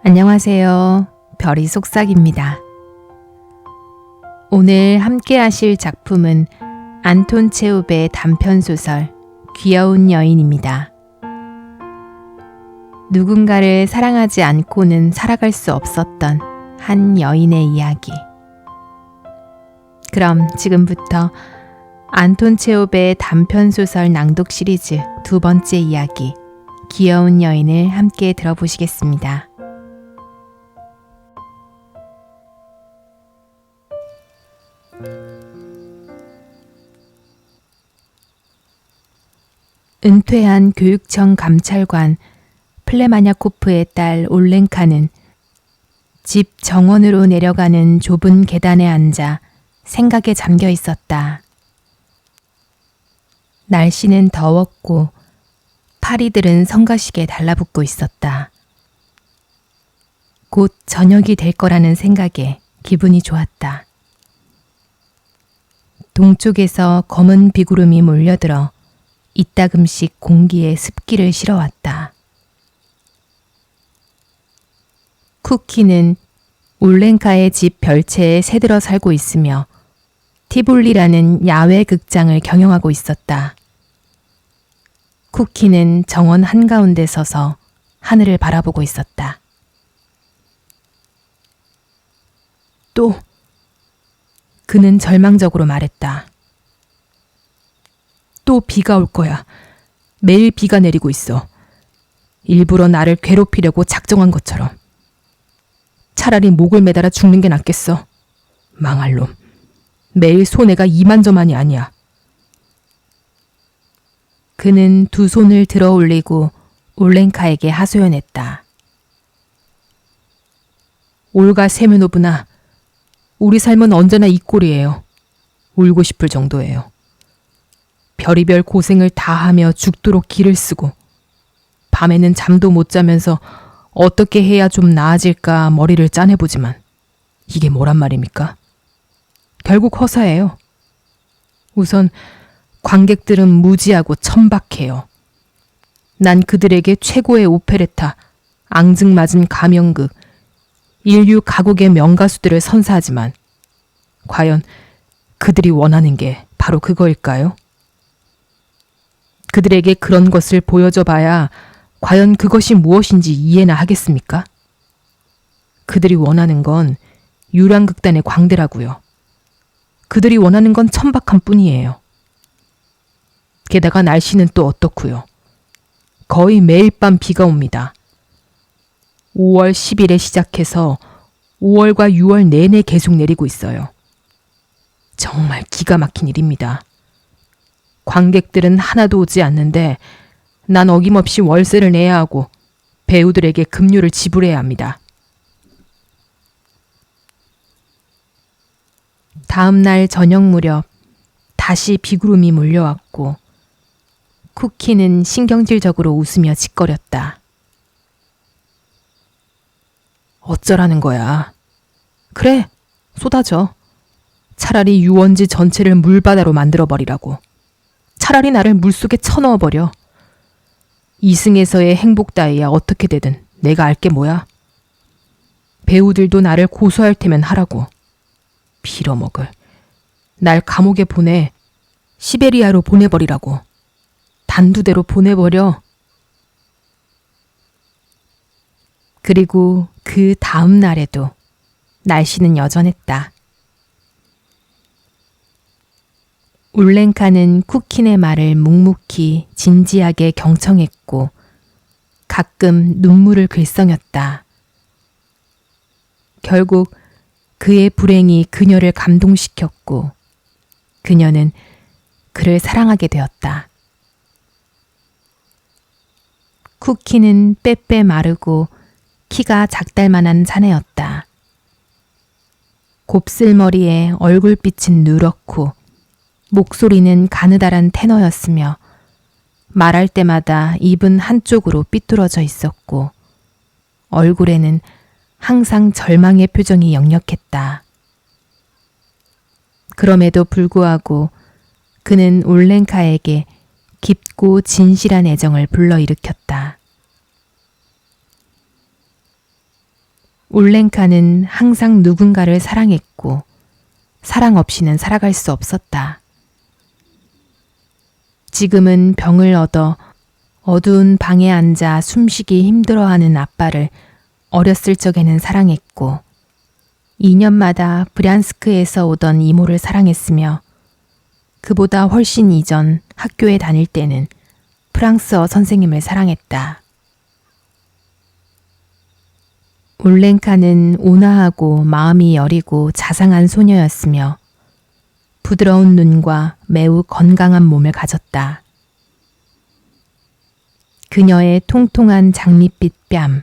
안녕하세요. 별이 속삭입니다. 오늘 함께 하실 작품은 안톤 체홉의 단편소설 귀여운 여인입니다. 누군가를 사랑하지 않고는 살아갈 수 없었던 한 여인의 이야기. 그럼 지금부터 안톤 체홉의 단편소설 낭독 시리즈 두 번째 이야기 귀여운 여인을 함께 들어보시겠습니다. 은퇴한 교육청 감찰관 플레마냐코프의 딸 올렌카는 집 정원으로 내려가는 좁은 계단에 앉아 생각에 잠겨 있었다. 날씨는 더웠고 파리들은 성가시게 달라붙고 있었다. 곧 저녁이 될 거라는 생각에 기분이 좋았다. 동쪽에서 검은 비구름이 몰려들어 이따금씩 공기에 습기를 실어왔다. 쿠키는 올렌카의 집 별채에 새들어 살고 있으며 티볼리라는 야외 극장을 경영하고 있었다. 쿠키는 정원 한가운데 서서 하늘을 바라보고 있었다. 또 그는 절망적으로 말했다. 또 비가 올 거야. 매일 비가 내리고 있어. 일부러 나를 괴롭히려고 작정한 것처럼. 차라리 목을 매달아 죽는 게 낫겠어. 망할 놈. 매일 손해가 이만저만이 아니야. 그는 두 손을 들어 올리고 올렌카에게 하소연했다. 올가 세메노브나, 우리 삶은 언제나 이 꼴이에요. 울고 싶을 정도예요. 별의별 고생을 다 하며 죽도록 기를 쓰고 밤에는 잠도 못 자면서 어떻게 해야 좀 나아질까 머리를 짜내보지만 이게 뭐란 말입니까? 결국 허사예요. 우선 관객들은 무지하고 천박해요. 난 그들에게 최고의 오페레타, 앙증맞은 가명극, 인류 가곡의 명가수들을 선사하지만 과연 그들이 원하는 게 바로 그거일까요? 그들에게 그런 것을 보여줘 봐야 과연 그것이 무엇인지 이해나 하겠습니까? 그들이 원하는 건 유랑극단의 광대라고요. 그들이 원하는 건 천박한 뿐이에요. 게다가 날씨는 또 어떻고요. 거의 매일 밤 비가 옵니다. 5월 10일에 시작해서 5월과 6월 내내 계속 내리고 있어요. 정말 기가 막힌 일입니다. 관객들은 하나도 오지 않는데 난 어김없이 월세를 내야 하고 배우들에게 급료를 지불해야 합니다. 다음 날 저녁 무렵 다시 비구름이 몰려왔고 쿠키는 신경질적으로 웃으며 짓거렸다. 어쩌라는 거야. 그래, 쏟아져. 차라리 유원지 전체를 물바다로 만들어버리라고. 차라리 나를 물속에 쳐넣어버려. 이승에서의 행복 따위야 어떻게 되든 내가 알게 뭐야. 배우들도 나를 고소할 테면 하라고. 빌어먹을. 날 감옥에 보내. 시베리아로 보내버리라고. 단두대로 보내버려. 그리고 그 다음 날에도 날씨는 여전했다. 올렌카는 쿠키네 말을 묵묵히 진지하게 경청했고 가끔 눈물을 글썽였다. 결국 그의 불행이 그녀를 감동시켰고 그녀는 그를 사랑하게 되었다. 쿠키는 빼빼 마르고 키가 작달만한 사내였다. 곱슬머리에 얼굴빛은 누렇고 목소리는 가느다란 테너였으며 말할 때마다 입은 한쪽으로 삐뚤어져 있었고 얼굴에는 항상 절망의 표정이 역력했다. 그럼에도 불구하고 그는 올렌카에게 깊고 진실한 애정을 불러일으켰다. 울렌카는 항상 누군가를 사랑했고 사랑 없이는 살아갈 수 없었다. 지금은 병을 얻어 어두운 방에 앉아 숨쉬기 힘들어하는 아빠를 어렸을 적에는 사랑했고 2년마다 브란스크에서 오던 이모를 사랑했으며 그보다 훨씬 이전 학교에 다닐 때는 프랑스어 선생님을 사랑했다. 울렌카는 온화하고 마음이 여리고 자상한 소녀였으며 부드러운 눈과 매우 건강한 몸을 가졌다. 그녀의 통통한 장밋빛 뺨,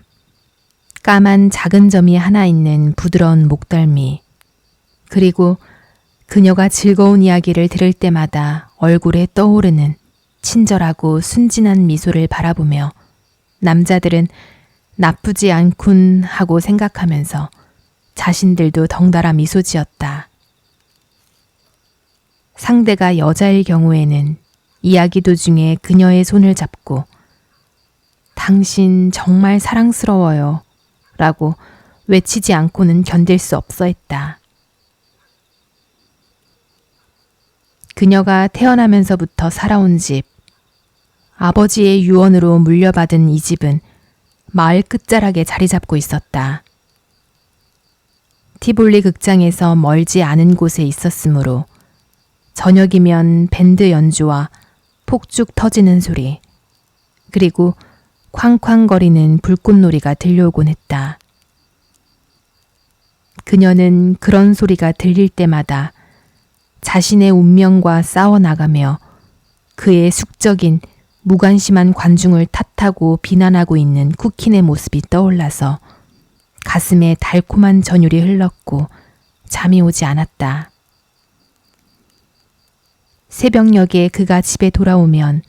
까만 작은 점이 하나 있는 부드러운 목덜미, 그리고 그녀가 즐거운 이야기를 들을 때마다 얼굴에 떠오르는 친절하고 순진한 미소를 바라보며 남자들은 나쁘지 않군 하고 생각하면서 자신들도 덩달아 미소 지었다. 상대가 여자일 경우에는 이야기 도중에 그녀의 손을 잡고 당신 정말 사랑스러워요 라고 외치지 않고는 견딜 수 없어 했다. 그녀가 태어나면서부터 살아온 집, 아버지의 유언으로 물려받은 이 집은 마을 끝자락에 자리 잡고 있었다. 티볼리 극장에서 멀지 않은 곳에 있었으므로 저녁이면 밴드 연주와 폭죽 터지는 소리, 그리고 쾅쾅거리는 불꽃놀이가 들려오곤 했다. 그녀는 그런 소리가 들릴 때마다 자신의 운명과 싸워나가며 그의 숙적인 무관심한 관중을 탓하고 비난하고 있는 쿠킨의 모습이 떠올라서 가슴에 달콤한 전율이 흘렀고 잠이 오지 않았다. 새벽녘에 그가 집에 돌아오면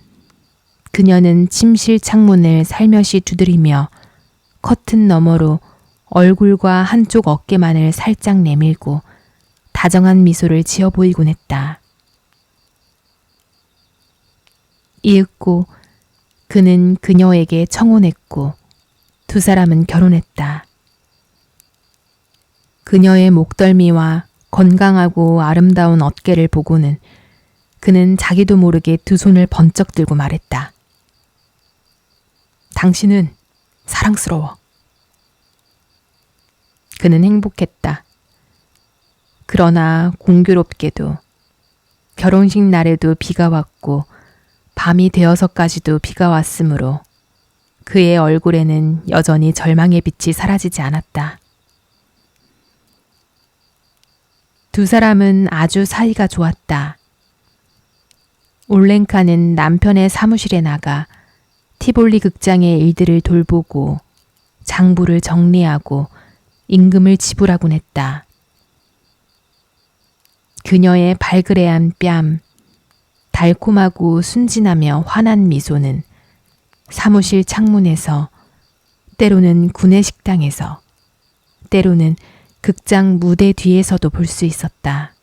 그녀는 침실 창문을 살며시 두드리며 커튼 너머로 얼굴과 한쪽 어깨만을 살짝 내밀고 다정한 미소를 지어 보이곤 했다. 이윽고 그는 그녀에게 청혼했고 두 사람은 결혼했다. 그녀의 목덜미와 건강하고 아름다운 어깨를 보고는 그는 자기도 모르게 두 손을 번쩍 들고 말했다. 당신은 사랑스러워. 그는 행복했다. 그러나 공교롭게도 결혼식 날에도 비가 왔고 밤이 되어서까지도 비가 왔으므로 그의 얼굴에는 여전히 절망의 빛이 사라지지 않았다. 두 사람은 아주 사이가 좋았다. 울렌카는 남편의 사무실에 나가 티볼리 극장의 일들을 돌보고 장부를 정리하고 임금을 지불하곤 했다. 그녀의 발그레한 뺨, 달콤하고 순진하며 환한 미소는 사무실 창문에서, 때로는 구내 식당에서, 때로는 극장 무대 뒤에서도 볼 수 있었다.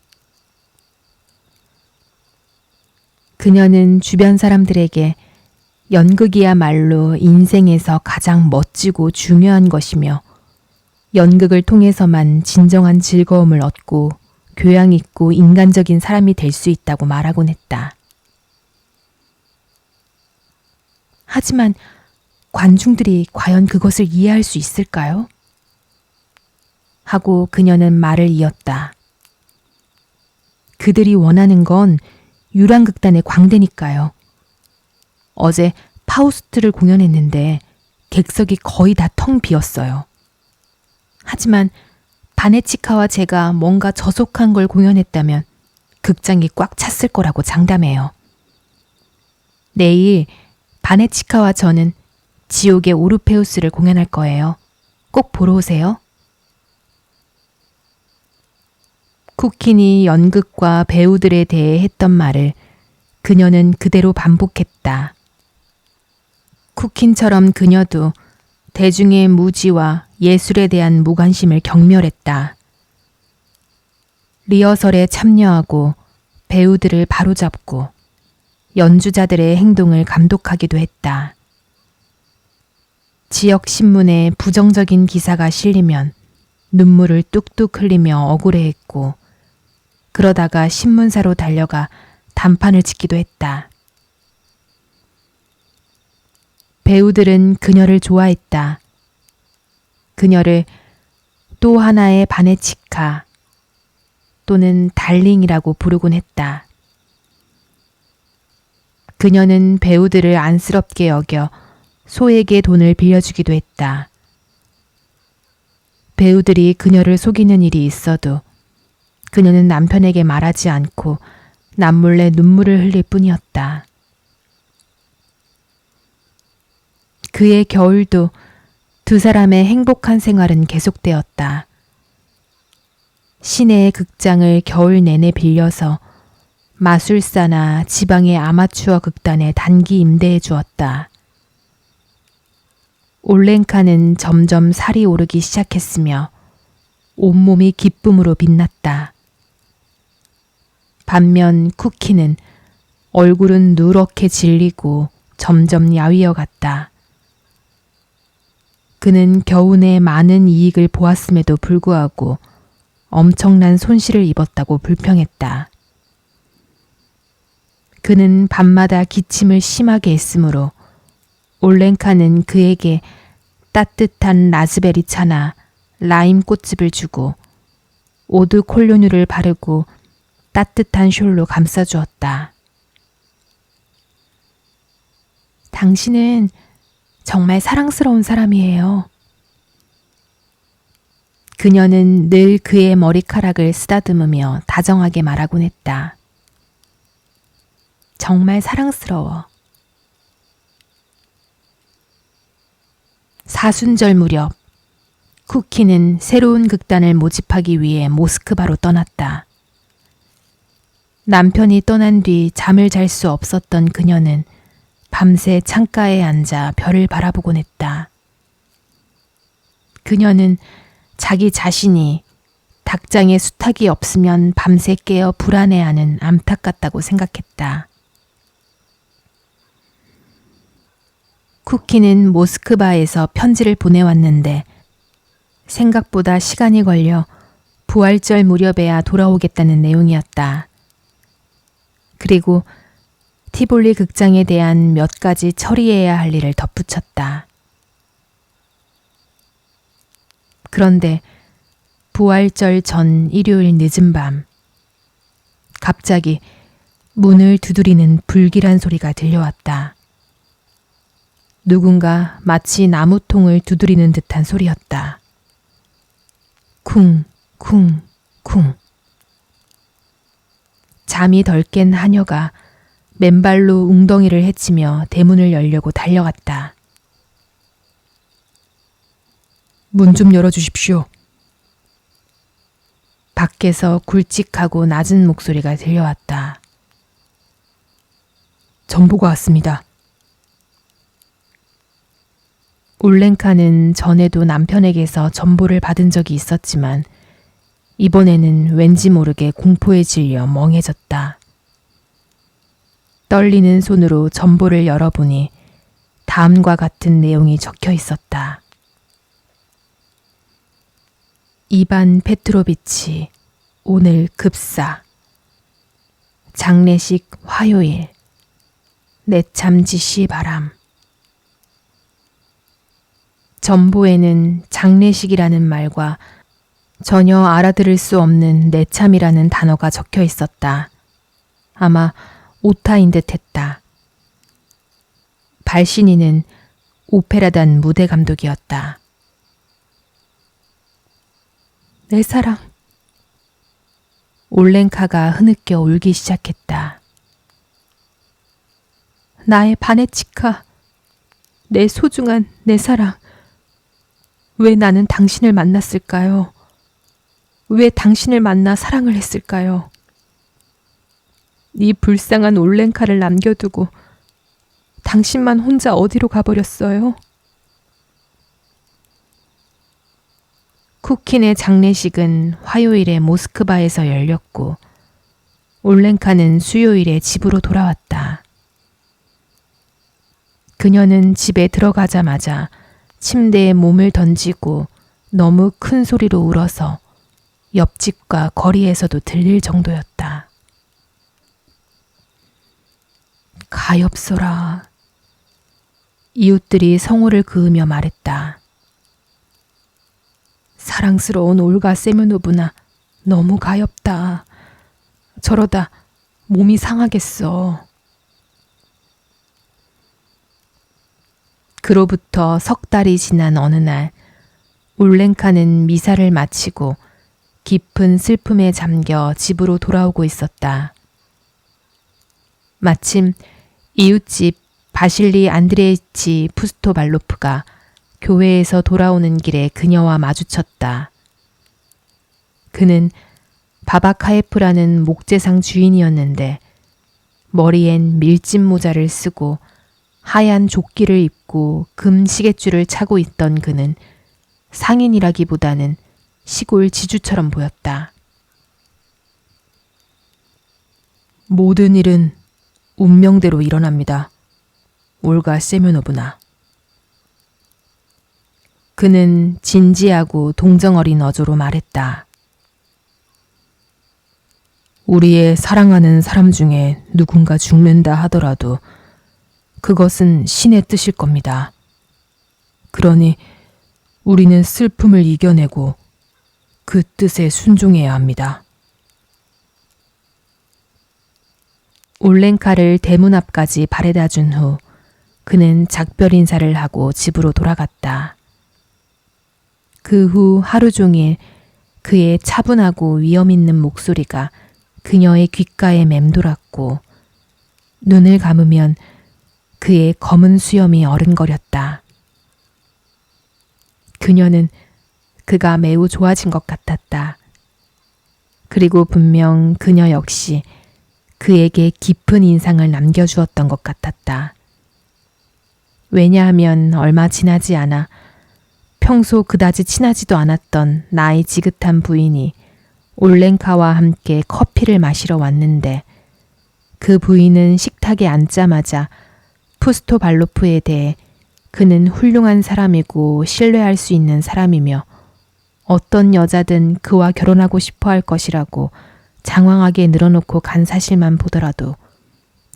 그녀는 주변 사람들에게 연극이야말로 인생에서 가장 멋지고 중요한 것이며 연극을 통해서만 진정한 즐거움을 얻고 교양 있고 인간적인 사람이 될 수 있다고 말하곤 했다. 하지만 관중들이 과연 그것을 이해할 수 있을까요? 하고 그녀는 말을 이었다. 그들이 원하는 건 유랑극단의 광대니까요. 어제 파우스트를 공연했는데 객석이 거의 다 텅 비었어요. 하지만 바네치카와 제가 뭔가 저속한 걸 공연했다면 극장이 꽉 찼을 거라고 장담해요. 내일 바네치카와 저는 지옥의 오르페우스를 공연할 거예요. 꼭 보러 오세요. 쿠킨이 연극과 배우들에 대해 했던 말을 그녀는 그대로 반복했다. 쿠킨처럼 그녀도 대중의 무지와 예술에 대한 무관심을 경멸했다. 리허설에 참여하고 배우들을 바로잡고 연주자들의 행동을 감독하기도 했다. 지역 신문에 부정적인 기사가 실리면 눈물을 뚝뚝 흘리며 억울해했고 그러다가 신문사로 달려가 단판을 짓기도 했다. 배우들은 그녀를 좋아했다. 그녀를 또 하나의 바네치카 또는 달링이라고 부르곤 했다. 그녀는 배우들을 안쓰럽게 여겨 소에게 돈을 빌려주기도 했다. 배우들이 그녀를 속이는 일이 있어도 그녀는 남편에게 말하지 않고 남몰래 눈물을 흘릴 뿐이었다. 그의 겨울도 두 사람의 행복한 생활은 계속되었다. 시내의 극장을 겨울 내내 빌려서 마술사나 지방의 아마추어 극단에 단기 임대해 주었다. 올렌카는 점점 살이 오르기 시작했으며 온몸이 기쁨으로 빛났다. 반면 쿠키는 얼굴은 누렇게 질리고 점점 야위어 갔다. 그는 겨우내 많은 이익을 보았음에도 불구하고 엄청난 손실을 입었다고 불평했다. 그는 밤마다 기침을 심하게 했으므로 올렌카는 그에게 따뜻한 라즈베리 차나 라임 꽃즙을 주고 오드 콜로뉴를 바르고 따뜻한 숄로 감싸주었다. 당신은 정말 사랑스러운 사람이에요. 그녀는 늘 그의 머리카락을 쓰다듬으며 다정하게 말하곤 했다. 정말 사랑스러워. 사순절 무렵 쿠키는 새로운 극단을 모집하기 위해 모스크바로 떠났다. 남편이 떠난 뒤 잠을 잘 수 없었던 그녀는 밤새 창가에 앉아 별을 바라보곤 했다. 그녀는 자기 자신이 닭장에 수탉이 없으면 밤새 깨어 불안해하는 암탉 같다고 생각했다. 쿠키는 모스크바에서 편지를 보내왔는데 생각보다 시간이 걸려 부활절 무렵에야 돌아오겠다는 내용이었다. 그리고 티볼리 극장에 대한 몇 가지 처리해야 할 일을 덧붙였다. 그런데 부활절 전 일요일 늦은 밤, 갑자기 문을 두드리는 불길한 소리가 들려왔다. 누군가 마치 나무통을 두드리는 듯한 소리였다. 쿵, 쿵, 쿵. 잠이 덜 깬 하녀가 맨발로 웅덩이를 헤치며 대문을 열려고 달려갔다. 문 좀 열어주십시오. 밖에서 굵직하고 낮은 목소리가 들려왔다. 전보가 왔습니다. 올렌카는 전에도 남편에게서 전보를 받은 적이 있었지만 이번에는 왠지 모르게 공포에 질려 멍해졌다. 떨리는 손으로 전보를 열어보니 다음과 같은 내용이 적혀 있었다. 이반 페트로비치 오늘 급사. 장례식 화요일. 내참 지시 바람. 전보에는 장례식이라는 말과 전혀 알아들을 수 없는 내참이라는 단어가 적혀 있었다. 아마 오타인 듯 했다. 발신인은 오페라단 무대 감독이었다. 내 사랑. 올렌카가 흐느껴 울기 시작했다. 나의 바네치카, 내 소중한 내 사랑. 왜 나는 당신을 만났을까요? 왜 당신을 만나 사랑을 했을까요? 이 불쌍한 올렌카를 남겨두고 당신만 혼자 어디로 가버렸어요? 쿠킨의 장례식은 화요일에 모스크바에서 열렸고 올렌카는 수요일에 집으로 돌아왔다. 그녀는 집에 들어가자마자 침대에 몸을 던지고 너무 큰 소리로 울어서 옆집과 거리에서도 들릴 정도였다. 가엾어라. 이웃들이 성호를 그으며 말했다. 사랑스러운 올가 세면노브나 너무 가엾다. 저러다 몸이 상하겠어. 그로부터 석 달이 지난 어느 날 울렌카는 미사를 마치고 깊은 슬픔에 잠겨 집으로 돌아오고 있었다. 마침 이웃집 바실리 안드레이치 푸스토발로프가 교회에서 돌아오는 길에 그녀와 마주쳤다. 그는 바바카예프라는 목재상 주인이었는데 머리엔 밀짚 모자를 쓰고 하얀 조끼를 입고 금 시계줄을 차고 있던 그는 상인이라기보다는 시골 지주처럼 보였다. 모든 일은 운명대로 일어납니다. 올가 세면노브나. 그는 진지하고 동정어린 어조로 말했다. 우리의 사랑하는 사람 중에 누군가 죽는다 하더라도 그것은 신의 뜻일 겁니다. 그러니 우리는 슬픔을 이겨내고 그 뜻에 순종해야 합니다. 올렌카를 대문 앞까지 바래다 준 후 그는 작별 인사를 하고 집으로 돌아갔다. 그 후 하루 종일 그의 차분하고 위험 있는 목소리가 그녀의 귓가에 맴돌았고 눈을 감으면 그의 검은 수염이 어른거렸다. 그녀는 그가 매우 좋아진 것 같았다. 그리고 분명 그녀 역시 그에게 깊은 인상을 남겨주었던 것 같았다. 왜냐하면 얼마 지나지 않아 평소 그다지 친하지도 않았던 나이 지긋한 부인이 올렌카와 함께 커피를 마시러 왔는데 그 부인은 식탁에 앉자마자 푸스토발로프에 대해 그는 훌륭한 사람이고 신뢰할 수 있는 사람이며 어떤 여자든 그와 결혼하고 싶어 할 것이라고 장황하게 늘어놓고 간 사실만 보더라도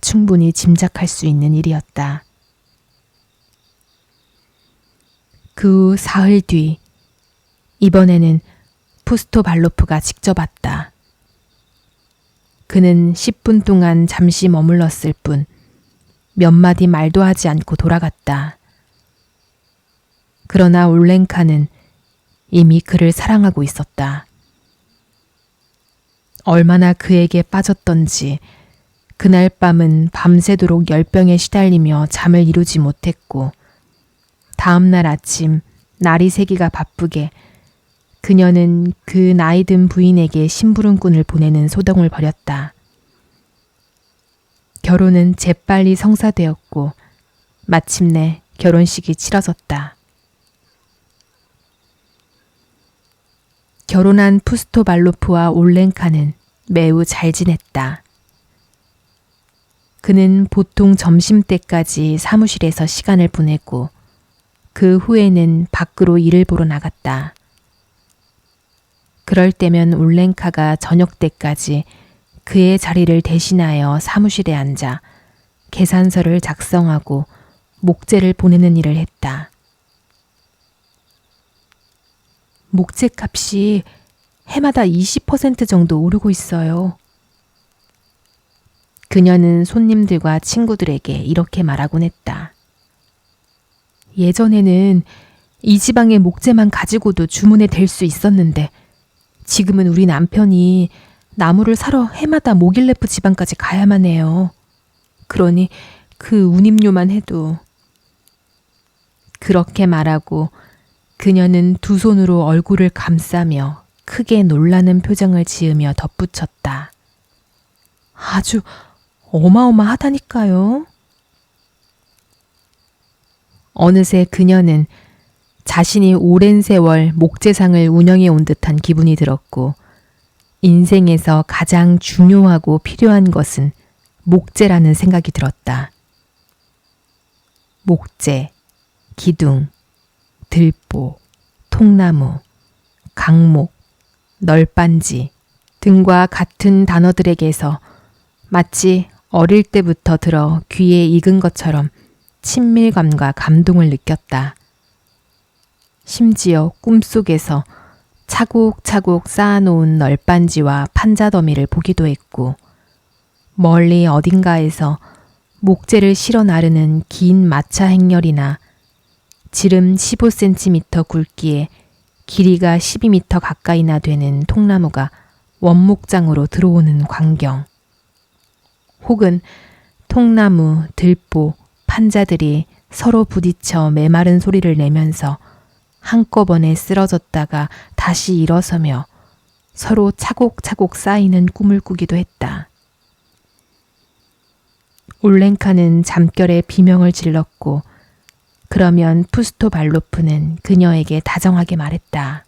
충분히 짐작할 수 있는 일이었다. 그 후 사흘 뒤 이번에는 푸스토발로프가 직접 왔다. 그는 10분 동안 잠시 머물렀을 뿐 몇 마디 말도 하지 않고 돌아갔다. 그러나 올렌카는 이미 그를 사랑하고 있었다. 얼마나 그에게 빠졌던지 그날 밤은 밤새도록 열병에 시달리며 잠을 이루지 못했고 다음날 아침 날이 새기가 바쁘게 그녀는 그 나이든 부인에게 심부름꾼을 보내는 소동을 벌였다. 결혼은 재빨리 성사되었고 마침내 결혼식이 치러졌다. 결혼한 푸스토발로프와 올렌카는 매우 잘 지냈다. 그는 보통 점심때까지 사무실에서 시간을 보내고 그 후에는 밖으로 일을 보러 나갔다. 그럴 때면 올렌카가 저녁 때까지 그의 자리를 대신하여 사무실에 앉아 계산서를 작성하고 목재를 보내는 일을 했다. 목재 값이 해마다 20% 정도 오르고 있어요. 그녀는 손님들과 친구들에게 이렇게 말하곤 했다. 예전에는 이 지방의 목재만 가지고도 주문에 댈 수 있었는데 지금은 우리 남편이 나무를 사러 해마다 모길레프 지방까지 가야만 해요. 그러니 그 운임료만 해도. 그렇게 말하고 그녀는 두 손으로 얼굴을 감싸며 크게 놀라는 표정을 지으며 덧붙였다. 아주 어마어마하다니까요. 어느새 그녀는 자신이 오랜 세월 목재상을 운영해 온 듯한 기분이 들었고 인생에서 가장 중요하고 필요한 것은 목재라는 생각이 들었다. 목재, 기둥, 들보, 통나무, 강목, 널빤지 등과 같은 단어들에게서 마치 어릴 때부터 들어 귀에 익은 것처럼 친밀감과 감동을 느꼈다. 심지어 꿈속에서 차곡차곡 쌓아놓은 널빤지와 판자더미를 보기도 했고, 멀리 어딘가에서 목재를 실어 나르는 긴 마차 행렬이나 지름 15cm 굵기에 길이가 12m 가까이나 되는 통나무가 원목장으로 들어오는 광경, 혹은 통나무, 들보, 판자들이 서로 부딪혀 메마른 소리를 내면서 한꺼번에 쓰러졌다가 다시 일어서며 서로 차곡차곡 쌓이는 꿈을 꾸기도 했다. 올렌카는 잠결에 비명을 질렀고, 그러면 푸스토발로프는 그녀에게 다정하게 말했다.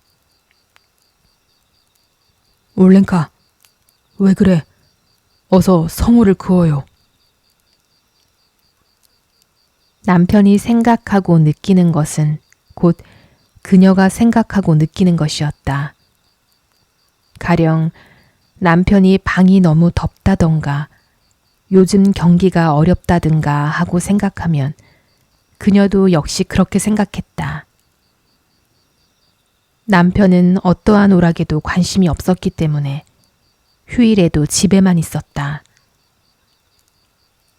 올렌카, 왜 그래? 어서 성호를 그어요. 남편이 생각하고 느끼는 것은 곧 그녀가 생각하고 느끼는 것이었다. 가령 남편이 방이 너무 덥다던가 요즘 경기가 어렵다든가 하고 생각하면 그녀도 역시 그렇게 생각했다. 남편은 어떠한 오락에도 관심이 없었기 때문에 휴일에도 집에만 있었다.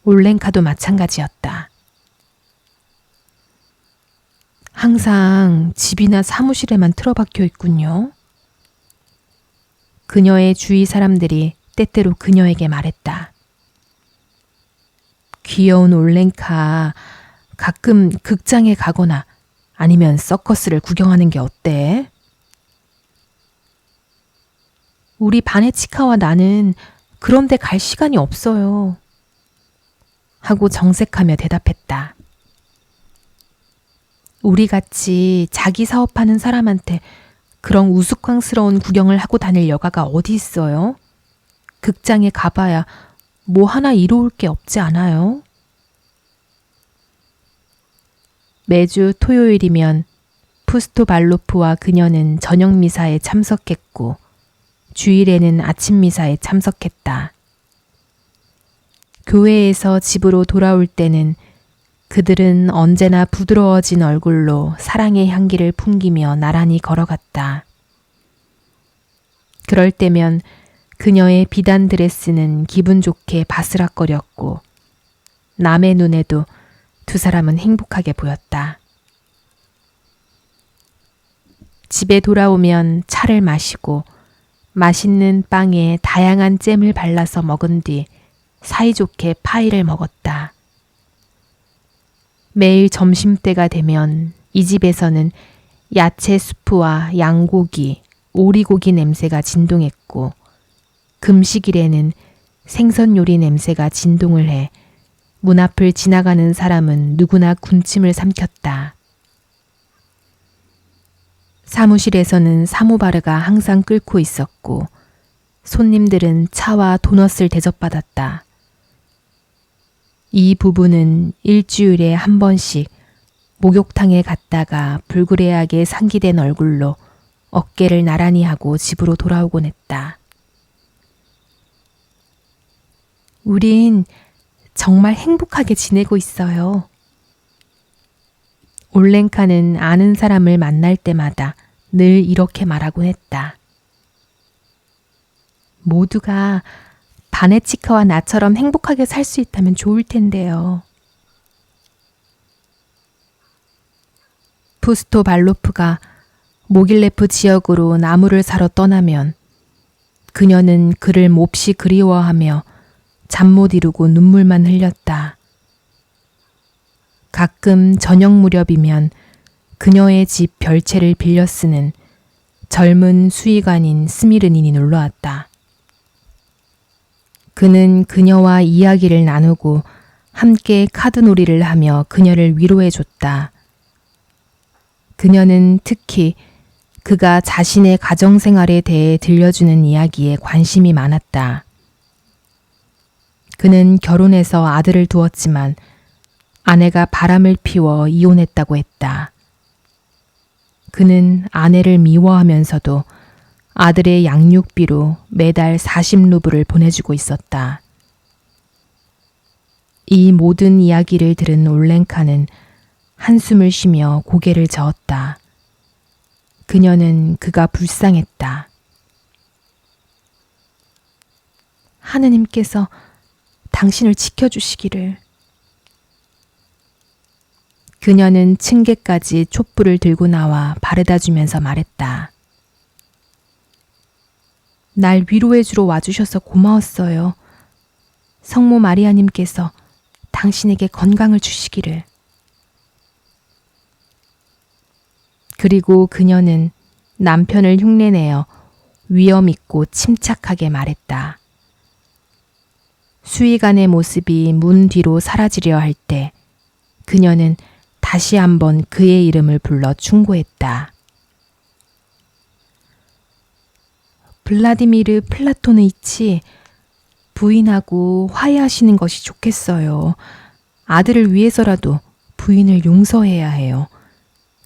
올렌카도 마찬가지였다. 항상 집이나 사무실에만 틀어박혀 있군요. 그녀의 주위 사람들이 때때로 그녀에게 말했다. 귀여운 올렌카, 가끔 극장에 가거나 아니면 서커스를 구경하는 게 어때? 우리 바네치카와 나는 그런 데 갈 시간이 없어요. 하고 정색하며 대답했다. 우리같이 자기 사업하는 사람한테 그런 우스꽝스러운 구경을 하고 다닐 여가가 어디 있어요? 극장에 가봐야 뭐 하나 이로울 게 없지 않아요? 매주 토요일이면 푸스토발로프와 그녀는 저녁 미사에 참석했고 주일에는 아침 미사에 참석했다. 교회에서 집으로 돌아올 때는 그들은 언제나 부드러워진 얼굴로 사랑의 향기를 풍기며 나란히 걸어갔다. 그럴 때면 그녀의 비단 드레스는 기분 좋게 바스락거렸고 남의 눈에도 두 사람은 행복하게 보였다. 집에 돌아오면 차를 마시고 맛있는 빵에 다양한 잼을 발라서 먹은 뒤 사이좋게 파이를 먹었다. 매일 점심때가 되면 이 집에서는 야채 수프와 양고기, 오리고기 냄새가 진동했고 금식일에는 생선 요리 냄새가 진동을 해 문 앞을 지나가는 사람은 누구나 군침을 삼켰다. 사무실에서는 사모바르가 항상 끓고 있었고 손님들은 차와 도넛을 대접받았다. 이 부부는 일주일에 한 번씩 목욕탕에 갔다가 불그레하게 상기된 얼굴로 어깨를 나란히 하고 집으로 돌아오곤 했다. 우린 정말 행복하게 지내고 있어요. 올렌카는 아는 사람을 만날 때마다 늘 이렇게 말하곤 했다. 모두가 바네치카와 나처럼 행복하게 살 수 있다면 좋을 텐데요. 푸스토발로프가 모길레프 지역으로 나무를 사러 떠나면 그녀는 그를 몹시 그리워하며 잠 못 이루고 눈물만 흘렸다. 가끔 저녁 무렵이면 그녀의 집 별채를 빌려 쓰는 젊은 수의관인 스미르닌이 놀러왔다. 그는 그녀와 이야기를 나누고 함께 카드놀이를 하며 그녀를 위로해 줬다. 그녀는 특히 그가 자신의 가정생활에 대해 들려주는 이야기에 관심이 많았다. 그는 결혼해서 아들을 두었지만 아내가 바람을 피워 이혼했다고 했다. 그는 아내를 미워하면서도 아들의 양육비로 매달 40루블을 보내주고 있었다. 이 모든 이야기를 들은 올렌카는 한숨을 쉬며 고개를 저었다. 그녀는 그가 불쌍했다. 하느님께서 당신을 지켜주시기를. 그녀는 층계까지 촛불을 들고 나와 바래다 주면서 말했다. 날 위로해주러 와주셔서 고마웠어요. 성모 마리아님께서 당신에게 건강을 주시기를. 그리고 그녀는 남편을 흉내내어 위엄 있고 침착하게 말했다. 수의관의 모습이 문 뒤로 사라지려 할 때 그녀는 다시 한번 그의 이름을 불러 충고했다. 블라디미르 플라토느이치, 부인하고 화해하시는 것이 좋겠어요. 아들을 위해서라도 부인을 용서해야 해요.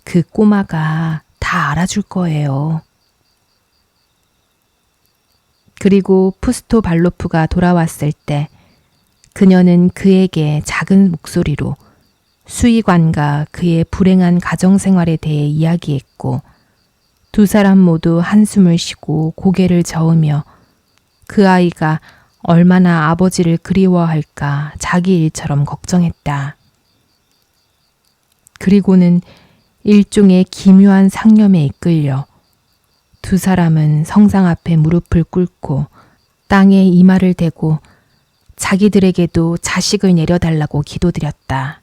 그 꼬마가 다 알아줄 거예요. 그리고 푸스토 발로프가 돌아왔을 때 그녀는 그에게 작은 목소리로 수의관과 그의 불행한 가정생활에 대해 이야기했고 두 사람 모두 한숨을 쉬고 고개를 저으며 그 아이가 얼마나 아버지를 그리워할까 자기 일처럼 걱정했다. 그리고는 일종의 기묘한 상념에 이끌려 두 사람은 성상 앞에 무릎을 꿇고 땅에 이마를 대고 자기들에게도 자식을 내려달라고 기도드렸다.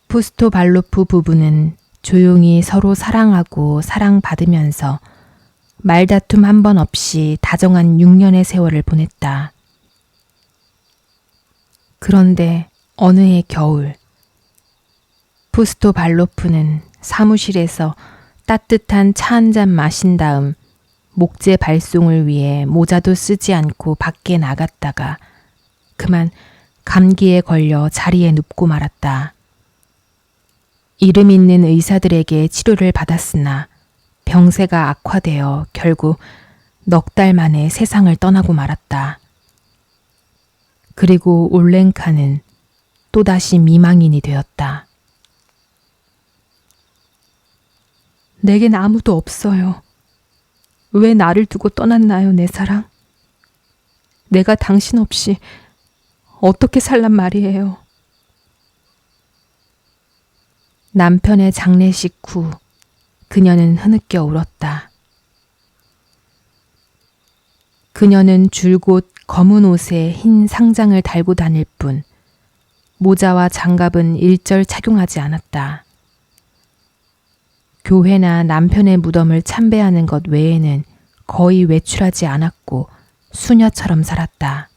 푸스토 발로프 부부는 조용히 서로 사랑하고 사랑받으면서 말다툼 한 번 없이 다정한 6년의 세월을 보냈다. 그런데 어느 해 겨울, 푸스토 발로프는 사무실에서 따뜻한 차 한 잔 마신 다음 목재 발송을 위해 모자도 쓰지 않고 밖에 나갔다가 그만 감기에 걸려 자리에 눕고 말았다. 이름 있는 의사들에게 치료를 받았으나 병세가 악화되어 결국 넉 달 만에 세상을 떠나고 말았다. 그리고 올렌카는 또다시 미망인이 되었다. 내겐 아무도 없어요. 왜 나를 두고 떠났나요, 내 사랑? 내가 당신 없이 어떻게 살란 말이에요. 남편의 장례식 후 그녀는 흐느껴 울었다. 그녀는 줄곧 검은 옷에 흰 상장을 달고 다닐 뿐 모자와 장갑은 일절 착용하지 않았다. 교회나 남편의 무덤을 참배하는 것 외에는 거의 외출하지 않았고 수녀처럼 살았다.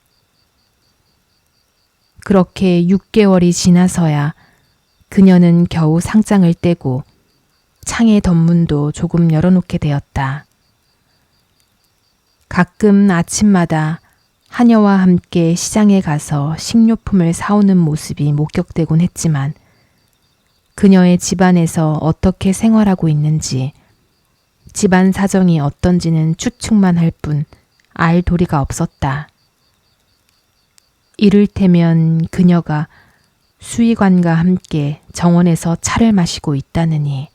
그렇게 6개월이 지나서야 그녀는 겨우 상장을 떼고 창의 덧문도 조금 열어놓게 되었다. 가끔 아침마다 하녀와 함께 시장에 가서 식료품을 사오는 모습이 목격되곤 했지만 그녀의 집안에서 어떻게 생활하고 있는지, 집안 사정이 어떤지는 추측만 할 뿐 알 도리가 없었다. 이를테면 그녀가 수의관과 함께 정원에서 차를 마시고 있다느니,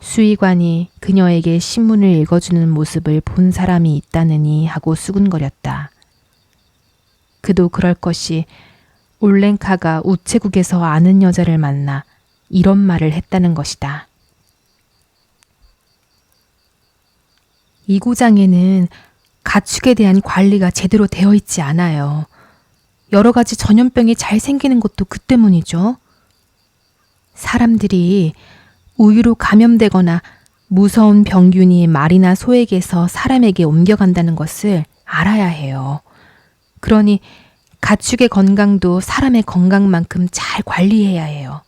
수의관이 그녀에게 신문을 읽어주는 모습을 본 사람이 있다느니 하고 수군거렸다. 그도 그럴 것이 올렌카가 우체국에서 아는 여자를 만나 이런 말을 했다는 것이다. 이 고장에는 가축에 대한 관리가 제대로 되어 있지 않아요. 여러 가지 전염병이 잘 생기는 것도 그 때문이죠. 사람들이 우유로 감염되거나 무서운 병균이 말이나 소에게서 사람에게 옮겨간다는 것을 알아야 해요. 그러니 가축의 건강도 사람의 건강만큼 잘 관리해야 해요.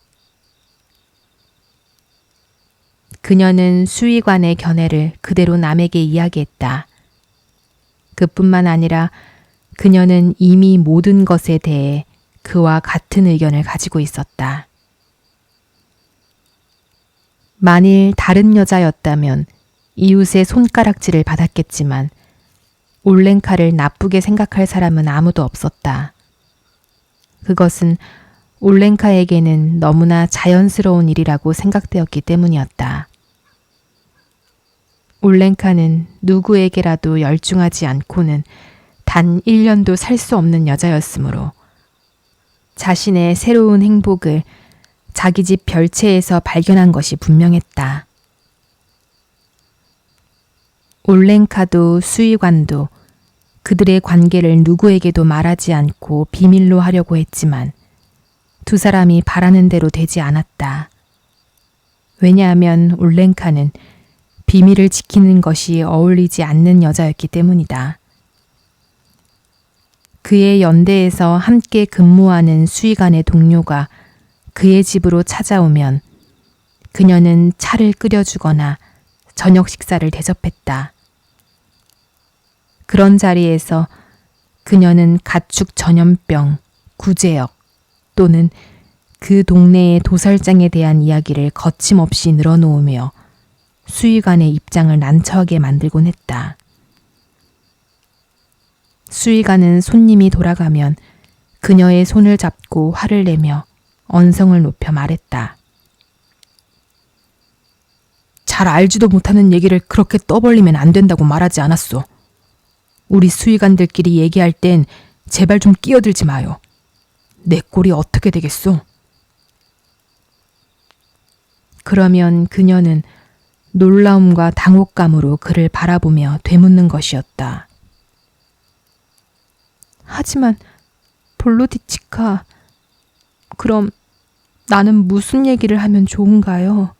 그녀는 수의관의 견해를 그대로 남에게 이야기했다. 그뿐만 아니라 그녀는 이미 모든 것에 대해 그와 같은 의견을 가지고 있었다. 만일 다른 여자였다면 이웃의 손가락질을 받았겠지만 올렌카를 나쁘게 생각할 사람은 아무도 없었다. 그것은 올렌카에게는 너무나 자연스러운 일이라고 생각되었기 때문이었다. 올렌카는 누구에게라도 열중하지 않고는 단 1년도 살 수 없는 여자였으므로 자신의 새로운 행복을 자기 집 별채에서 발견한 것이 분명했다. 올렌카도 수의관도 그들의 관계를 누구에게도 말하지 않고 비밀로 하려고 했지만 두 사람이 바라는 대로 되지 않았다. 왜냐하면 올렌카는 비밀을 지키는 것이 어울리지 않는 여자였기 때문이다. 그의 연대에서 함께 근무하는 수의관의 동료가 그의 집으로 찾아오면 그녀는 차를 끓여주거나 저녁 식사를 대접했다. 그런 자리에서 그녀는 가축 전염병, 구제역 또는 그 동네의 도살장에 대한 이야기를 거침없이 늘어놓으며 수의관의 입장을 난처하게 만들곤 했다. 수의관은 손님이 돌아가면 그녀의 손을 잡고 화를 내며 언성을 높여 말했다. 잘 알지도 못하는 얘기를 그렇게 떠벌리면 안 된다고 말하지 않았소. 우리 수의관들끼리 얘기할 땐 제발 좀 끼어들지 마요. 내 꼴이 어떻게 되겠소? 그러면 그녀는 놀라움과 당혹감으로 그를 바라보며 되묻는 것이었다. 하지만 볼로디치카, 그럼 나는 무슨 얘기를 하면 좋은가요?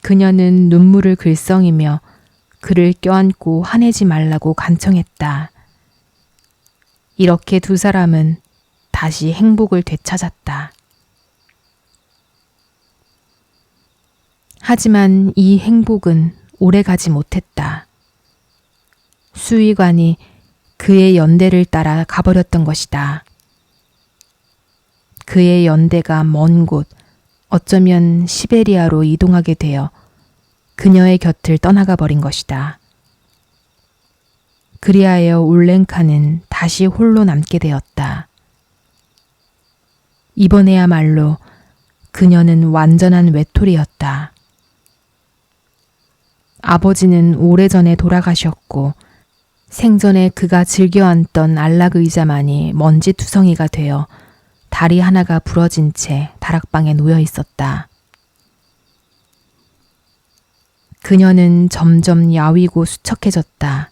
그녀는 눈물을 글썽이며 그를 껴안고 화내지 말라고 간청했다. 이렇게 두 사람은 다시 행복을 되찾았다. 하지만 이 행복은 오래가지 못했다. 수의관이 그의 연대를 따라 가버렸던 것이다. 그의 연대가 먼 곳, 어쩌면 시베리아로 이동하게 되어 그녀의 곁을 떠나가 버린 것이다. 그리하여 올렌카는 다시 홀로 남게 되었다. 이번에야말로 그녀는 완전한 외톨이였다. 아버지는 오래전에 돌아가셨고 생전에 그가 즐겨 앉던 안락 의자만이 먼지투성이가 되어 다리 하나가 부러진 채 다락방에 놓여 있었다. 그녀는 점점 야위고 수척해졌다.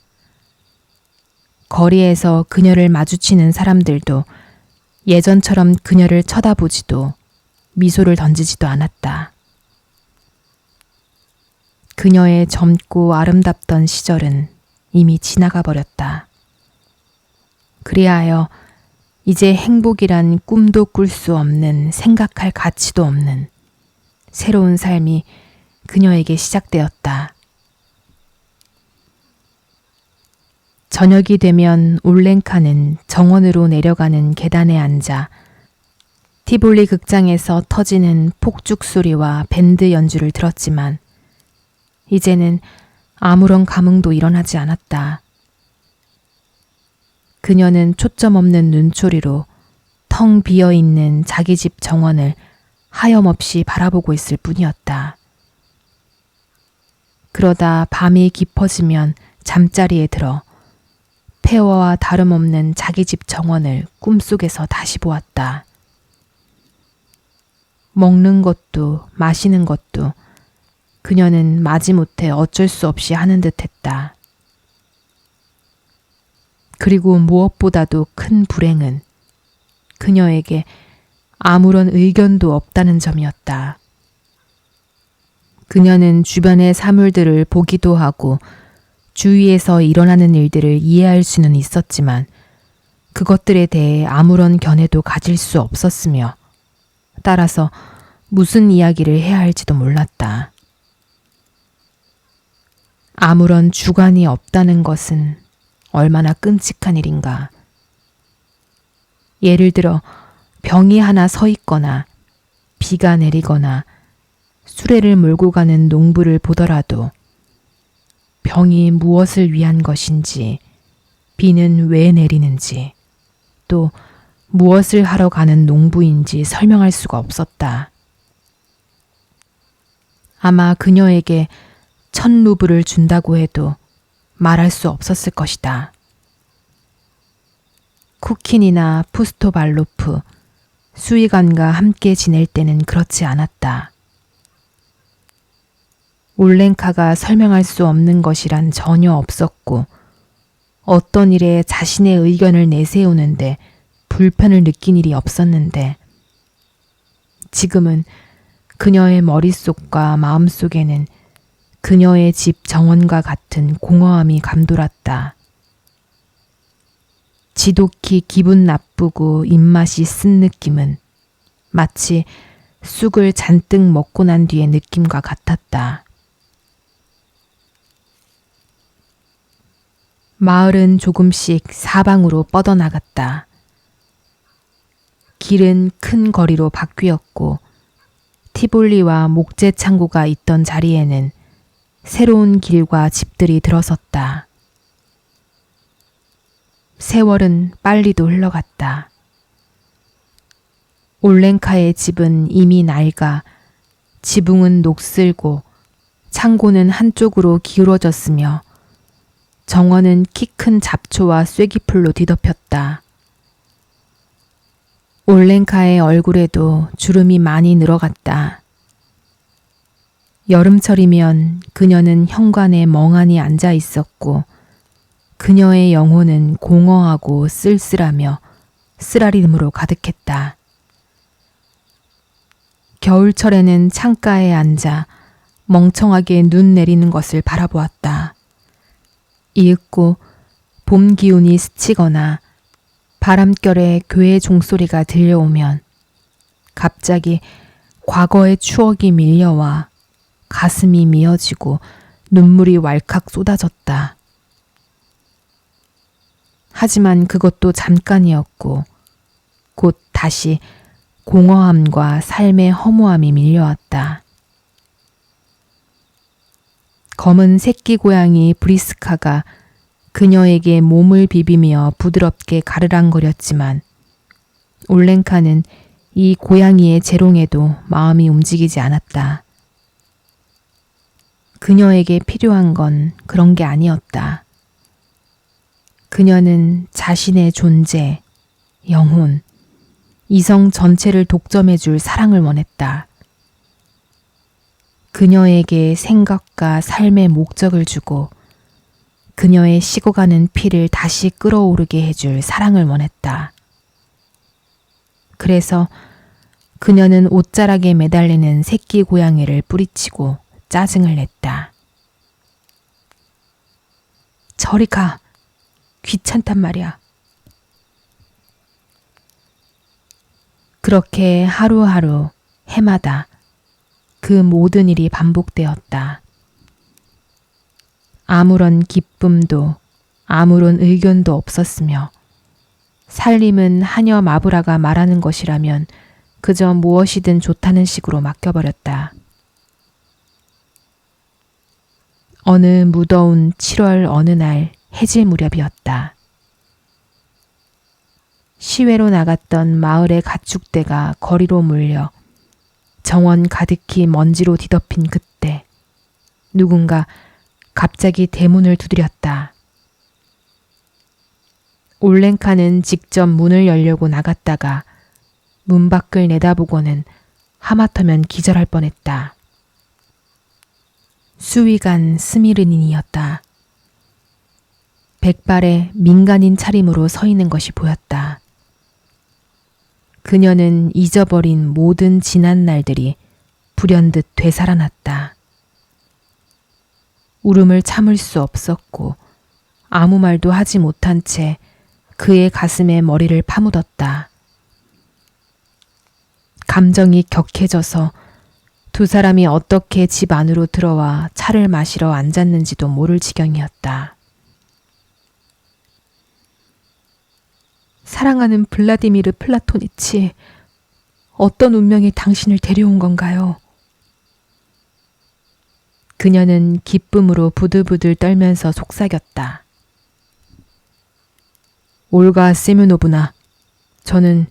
거리에서 그녀를 마주치는 사람들도 예전처럼 그녀를 쳐다보지도 미소를 던지지도 않았다. 그녀의 젊고 아름답던 시절은 이미 지나가 버렸다. 그리하여 이제 행복이란 꿈도 꿀 수 없는, 생각할 가치도 없는 새로운 삶이 그녀에게 시작되었다. 저녁이 되면 올렌카는 정원으로 내려가는 계단에 앉아 티볼리 극장에서 터지는 폭죽 소리와 밴드 연주를 들었지만 이제는 아무런 감흥도 일어나지 않았다. 그녀는 초점 없는 눈초리로 텅 비어있는 자기 집 정원을 하염없이 바라보고 있을 뿐이었다. 그러다 밤이 깊어지면 잠자리에 들어 폐허와 다름없는 자기 집 정원을 꿈속에서 다시 보았다. 먹는 것도 마시는 것도 그녀는 마지못해 어쩔 수 없이 하는 듯했다. 그리고 무엇보다도 큰 불행은 그녀에게 아무런 의견도 없다는 점이었다. 그녀는 주변의 사물들을 보기도 하고 주위에서 일어나는 일들을 이해할 수는 있었지만 그것들에 대해 아무런 견해도 가질 수 없었으며 따라서 무슨 이야기를 해야 할지도 몰랐다. 아무런 주관이 없다는 것은 얼마나 끔찍한 일인가. 예를 들어 병이 하나 서 있거나 비가 내리거나 수레를 몰고 가는 농부를 보더라도 병이 무엇을 위한 것인지, 비는 왜 내리는지, 또 무엇을 하러 가는 농부인지 설명할 수가 없었다. 아마 그녀에게 1,000루블을 준다고 해도 말할 수 없었을 것이다. 쿠킨이나 푸스토발로프, 수의관과 함께 지낼 때는 그렇지 않았다. 올렌카가 설명할 수 없는 것이란 전혀 없었고 어떤 일에 자신의 의견을 내세우는데 불편을 느낀 일이 없었는데 지금은 그녀의 머릿속과 마음속에는 그녀의 집 정원과 같은 공허함이 감돌았다. 지독히 기분 나쁘고 입맛이 쓴 느낌은 마치 쑥을 잔뜩 먹고 난 뒤의 느낌과 같았다. 마을은 조금씩 사방으로 뻗어나갔다. 길은 큰 거리로 바뀌었고 티볼리와 목재 창고가 있던 자리에는 새로운 길과 집들이 들어섰다. 세월은 빨리도 흘러갔다. 올렌카의 집은 이미 낡아 지붕은 녹슬고 창고는 한쪽으로 기울어졌으며 정원은 키 큰 잡초와 쐐기풀로 뒤덮였다. 올렌카의 얼굴에도 주름이 많이 늘어갔다. 여름철이면 그녀는 현관에 멍하니 앉아 있었고 그녀의 영혼은 공허하고 쓸쓸하며 쓰라림으로 가득했다. 겨울철에는 창가에 앉아 멍청하게 눈 내리는 것을 바라보았다. 이윽고 봄 기운이 스치거나 바람결에 교회 종소리가 들려오면 갑자기 과거의 추억이 밀려와 가슴이 미어지고 눈물이 왈칵 쏟아졌다. 하지만 그것도 잠깐이었고 곧 다시 공허함과 삶의 허무함이 밀려왔다. 검은 새끼 고양이 브리스카가 그녀에게 몸을 비비며 부드럽게 가르랑거렸지만 올렌카는 이 고양이의 재롱에도 마음이 움직이지 않았다. 그녀에게 필요한 건 그런 게 아니었다. 그녀는 자신의 존재, 영혼, 이성 전체를 독점해줄 사랑을 원했다. 그녀에게 생각과 삶의 목적을 주고 그녀의 식어가는 피를 다시 끓어오르게 해줄 사랑을 원했다. 그래서 그녀는 옷자락에 매달리는 새끼 고양이를 뿌리치고 짜증을 냈다. 저리 가! 귀찮단 말이야. 그렇게 하루하루 해마다 그 모든 일이 반복되었다. 아무런 기쁨도 아무런 의견도 없었으며 살림은 하녀 마브라가 말하는 것이라면 그저 무엇이든 좋다는 식으로 맡겨버렸다. 어느 무더운 7월 어느 날 해질 무렵이었다. 시외로 나갔던 마을의 가축대가 거리로 몰려 정원 가득히 먼지로 뒤덮인 그때 누군가 갑자기 대문을 두드렸다. 올렌카는 직접 문을 열려고 나갔다가 문 밖을 내다보고는 하마터면 기절할 뻔했다. 수위관 스미르닌이었다. 백발의 민간인 차림으로 서 있는 것이 보였다. 그녀는 잊어버린 모든 지난 날들이 불현듯 되살아났다. 울음을 참을 수 없었고 아무 말도 하지 못한 채 그의 가슴에 머리를 파묻었다. 감정이 격해져서 두 사람이 어떻게 집 안으로 들어와 차를 마시러 앉았는지도 모를 지경이었다. 사랑하는 블라디미르 플라토니치, 어떤 운명이 당신을 데려온 건가요? 그녀는 기쁨으로 부들부들 떨면서 속삭였다. 올가 세뮤노브나, 저는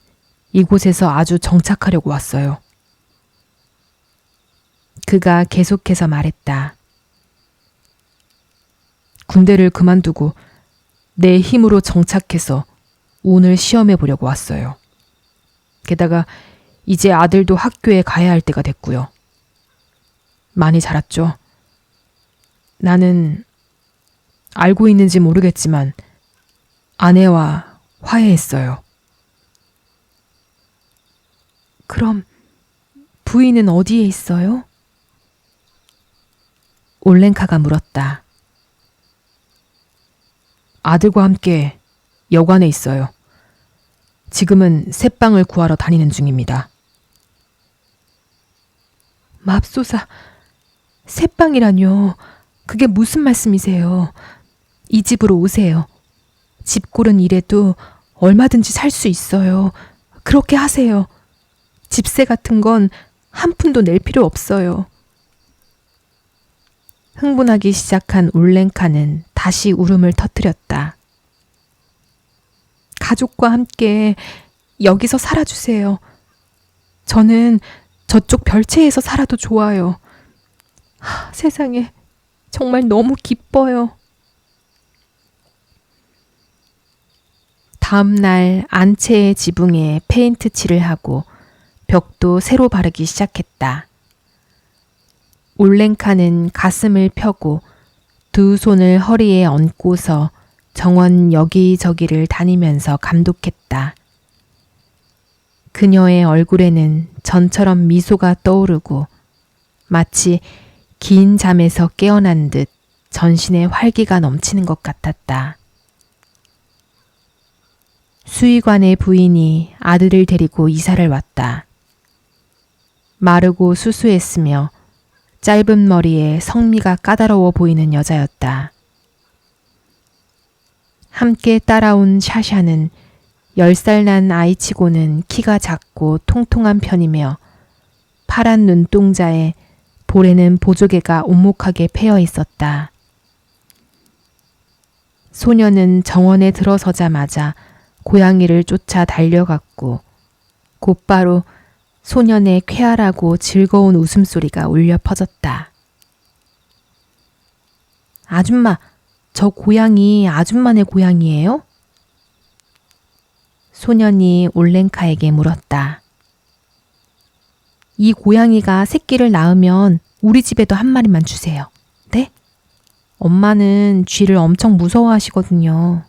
이곳에서 아주 정착하려고 왔어요. 그가 계속해서 말했다. 군대를 그만두고 내 힘으로 정착해서 운을 시험해 보려고 왔어요. 게다가 이제 아들도 학교에 가야 할 때가 됐고요. 많이 자랐죠. 나는 알고 있는지 모르겠지만 아내와 화해했어요. 그럼 부인은 어디에 있어요? 올렌카가 물었다. 아들과 함께 여관에 있어요. 지금은 새빵을 구하러 다니는 중입니다. 맙소사, 새빵이라뇨. 그게 무슨 말씀이세요? 이 집으로 오세요. 집골은 이래도 얼마든지 살 수 있어요. 그렇게 하세요. 집세 같은 건 한 푼도 낼 필요 없어요. 흥분하기 시작한 올렌카는 다시 울음을 터뜨렸다. 가족과 함께 여기서 살아주세요. 저는 저쪽 별채에서 살아도 좋아요. 세상에, 정말 너무 기뻐요. 다음 날 안채의 지붕에 페인트 칠을 하고 벽도 새로 바르기 시작했다. 올렌카는 가슴을 펴고 두 손을 허리에 얹고서 정원 여기저기를 다니면서 감독했다. 그녀의 얼굴에는 전처럼 미소가 떠오르고 마치 긴 잠에서 깨어난 듯 전신에 활기가 넘치는 것 같았다. 수의관의 부인이 아들을 데리고 이사를 왔다. 마르고 수수했으며 짧은 머리에 성미가 까다로워 보이는 여자였다. 함께 따라온 샤샤는 10살 난 아이치고는 키가 작고 통통한 편이며 파란 눈동자에 볼에는 보조개가 오목하게 패여 있었다. 소녀는 정원에 들어서자마자 고양이를 쫓아 달려갔고 곧바로 소년의 쾌활하고 즐거운 웃음소리가 울려 퍼졌다. 아줌마, 저 고양이 아줌마네 고양이에요? 소년이 올렌카에게 물었다. 이 고양이가 새끼를 낳으면 우리 집에도 한 마리만 주세요. 네? 엄마는 쥐를 엄청 무서워하시거든요.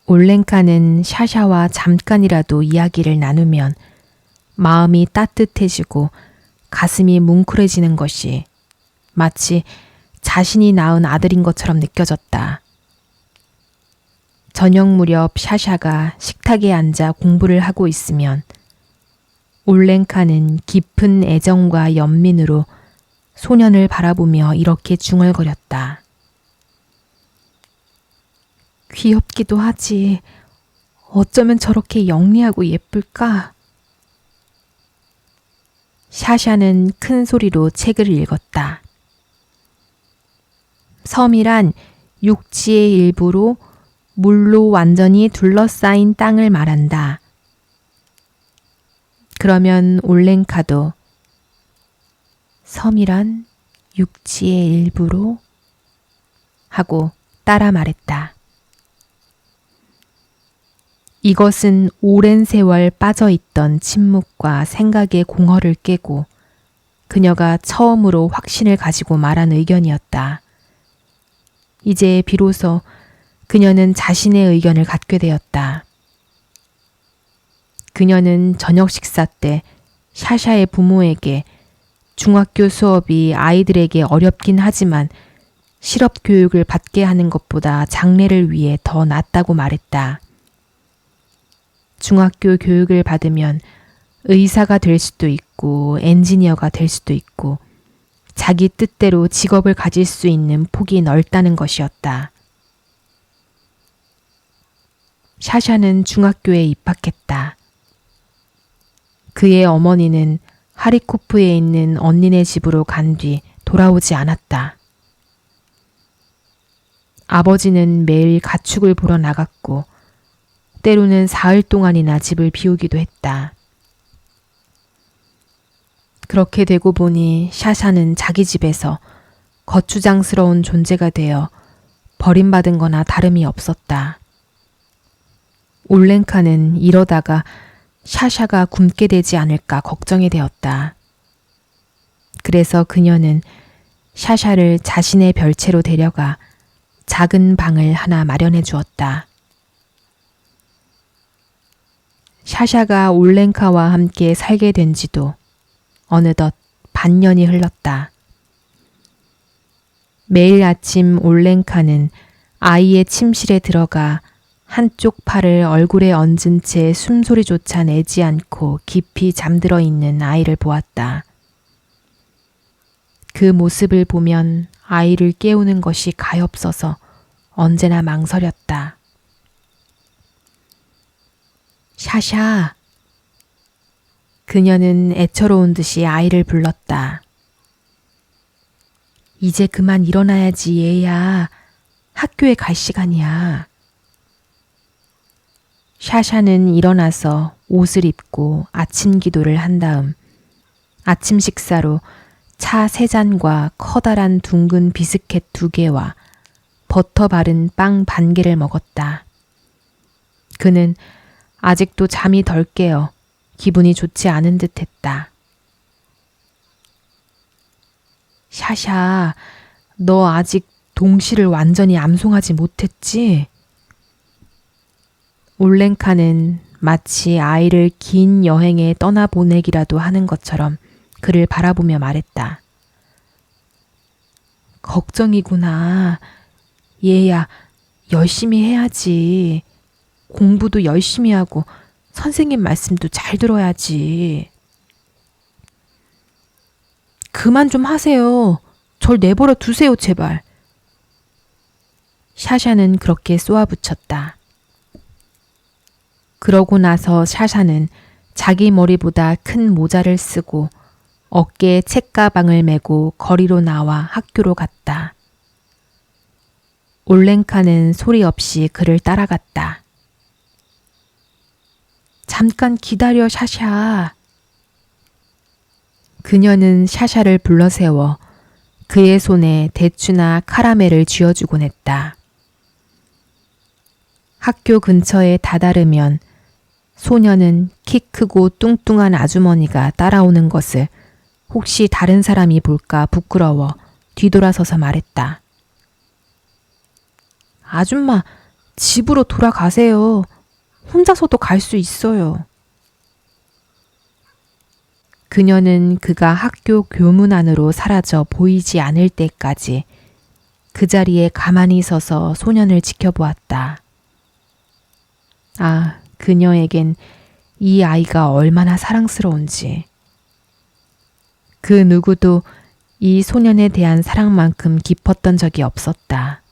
올렌카는 샤샤와 잠깐이라도 이야기를 나누면 마음이 따뜻해지고 가슴이 뭉클해지는 것이 마치 자신이 낳은 아들인 것처럼 느껴졌다. 저녁 무렵 샤샤가 식탁에 앉아 공부를 하고 있으면 올렌카는 깊은 애정과 연민으로 소년을 바라보며 이렇게 중얼거렸다. 귀엽기도 하지. 어쩌면 저렇게 영리하고 예쁠까? 샤샤는 큰 소리로 책을 읽었다. 섬이란 육지의 일부로 물로 완전히 둘러싸인 땅을 말한다. 그러면 올렌카도 섬이란 육지의 일부로 하고 따라 말했다. 이것은 오랜 세월 빠져있던 침묵과 생각의 공허를 깨고 그녀가 처음으로 확신을 가지고 말한 의견이었다. 이제 비로소 그녀는 자신의 의견을 갖게 되었다. 그녀는 저녁 식사 때 샤샤의 부모에게 중학교 수업이 아이들에게 어렵긴 하지만 실업 교육을 받게 하는 것보다 장래를 위해 더 낫다고 말했다. 중학교 교육을 받으면 의사가 될 수도 있고 엔지니어가 될 수도 있고 자기 뜻대로 직업을 가질 수 있는 폭이 넓다는 것이었다. 샤샤는 중학교에 입학했다. 그의 어머니는 하리코프에 있는 언니네 집으로 간 뒤 돌아오지 않았다. 아버지는 매일 가축을 보러 나갔고 때로는 사흘 동안이나 집을 비우기도 했다. 그렇게 되고 보니 샤샤는 자기 집에서 거추장스러운 존재가 되어 버림받은 거나 다름이 없었다. 올렌카는 이러다가 샤샤가 굶게 되지 않을까 걱정이 되었다. 그래서 그녀는 샤샤를 자신의 별채로 데려가 작은 방을 하나 마련해 주었다. 샤샤가 올렌카와 함께 살게 된 지도 어느덧 반년이 흘렀다. 매일 아침 올렌카는 아이의 침실에 들어가 한쪽 팔을 얼굴에 얹은 채 숨소리조차 내지 않고 깊이 잠들어 있는 아이를 보았다. 그 모습을 보면 아이를 깨우는 것이 가엾어서 언제나 망설였다. 샤샤. 그녀는 애처로운 듯이 아이를 불렀다. 이제 그만 일어나야지 얘야. 학교에 갈 시간이야. 샤샤는 일어나서 옷을 입고 아침 기도를 한 다음 아침 식사로 차 3잔과 커다란 둥근 비스켓 2개와 버터 바른 빵 반 개를 먹었다. 그는 아직도 잠이 덜 깨어 기분이 좋지 않은 듯 했다. 샤샤, 너 아직 동시를 완전히 암송하지 못했지? 올렌카는 마치 아이를 긴 여행에 떠나보내기라도 하는 것처럼 그를 바라보며 말했다. 걱정이구나. 얘야, 열심히 해야지. 공부도 열심히 하고 선생님 말씀도 잘 들어야지. 그만 좀 하세요. 절 내버려 두세요, 제발. 샤샤는 그렇게 쏘아붙였다. 그러고 나서 샤샤는 자기 머리보다 큰 모자를 쓰고 어깨에 책가방을 메고 거리로 나와 학교로 갔다. 올렌카는 소리 없이 그를 따라갔다. 잠깐 기다려, 샤샤. 그녀는 샤샤를 불러세워 그의 손에 대추나 카라멜을 쥐어주곤 했다. 학교 근처에 다다르면 소녀는 키 크고 뚱뚱한 아주머니가 따라오는 것을 혹시 다른 사람이 볼까 부끄러워 뒤돌아서서 말했다. 아줌마, 집으로 돌아가세요. 혼자서도 갈 수 있어요. 그녀는 그가 학교 교문 안으로 사라져 보이지 않을 때까지 그 자리에 가만히 서서 소년을 지켜보았다. 아, 그녀에겐 이 아이가 얼마나 사랑스러운지. 그 누구도 이 소년에 대한 사랑만큼 깊었던 적이 없었다.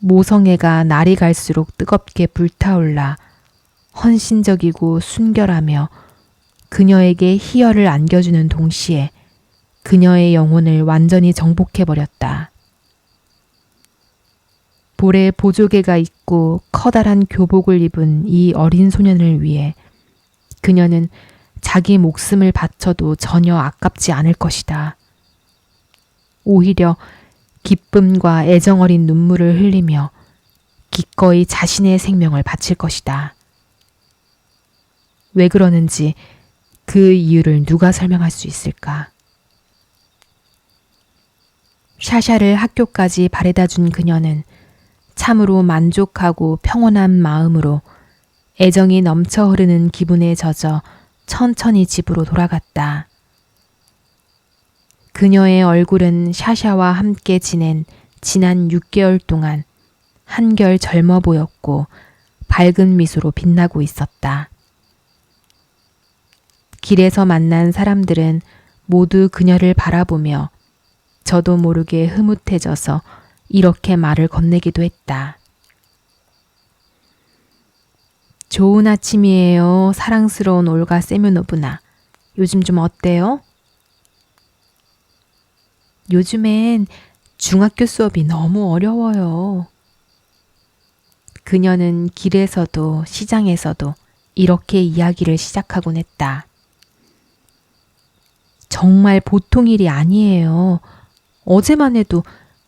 모성애가 날이 갈수록 뜨겁게 불타올라 헌신적이고 순결하며 그녀에게 희열을 안겨주는 동시에 그녀의 영혼을 완전히 정복해버렸다. 볼에 보조개가 있고 커다란 교복을 입은 이 어린 소년을 위해 그녀는 자기 목숨을 바쳐도 전혀 아깝지 않을 것이다. 오히려 기쁨과 애정어린 눈물을 흘리며 기꺼이 자신의 생명을 바칠 것이다. 왜 그러는지 그 이유를 누가 설명할 수 있을까? 샤샤를 학교까지 바래다 준 그녀는 참으로 만족하고 평온한 마음으로 애정이 넘쳐 흐르는 기분에 젖어 천천히 집으로 돌아갔다. 그녀의 얼굴은 샤샤와 함께 지낸 지난 6개월 동안 한결 젊어 보였고 밝은 미소로 빛나고 있었다. 길에서 만난 사람들은 모두 그녀를 바라보며 저도 모르게 흐뭇해져서 이렇게 말을 건네기도 했다. 좋은 아침이에요. 사랑스러운 올가 세면노브나. 요즘 좀 어때요? 요즘엔 중학교 수업이 너무 어려워요. 그녀는 길에서도 시장에서도 이렇게 이야기를 시작하곤 했다. 정말 보통 일이 아니에요. 어제만 해도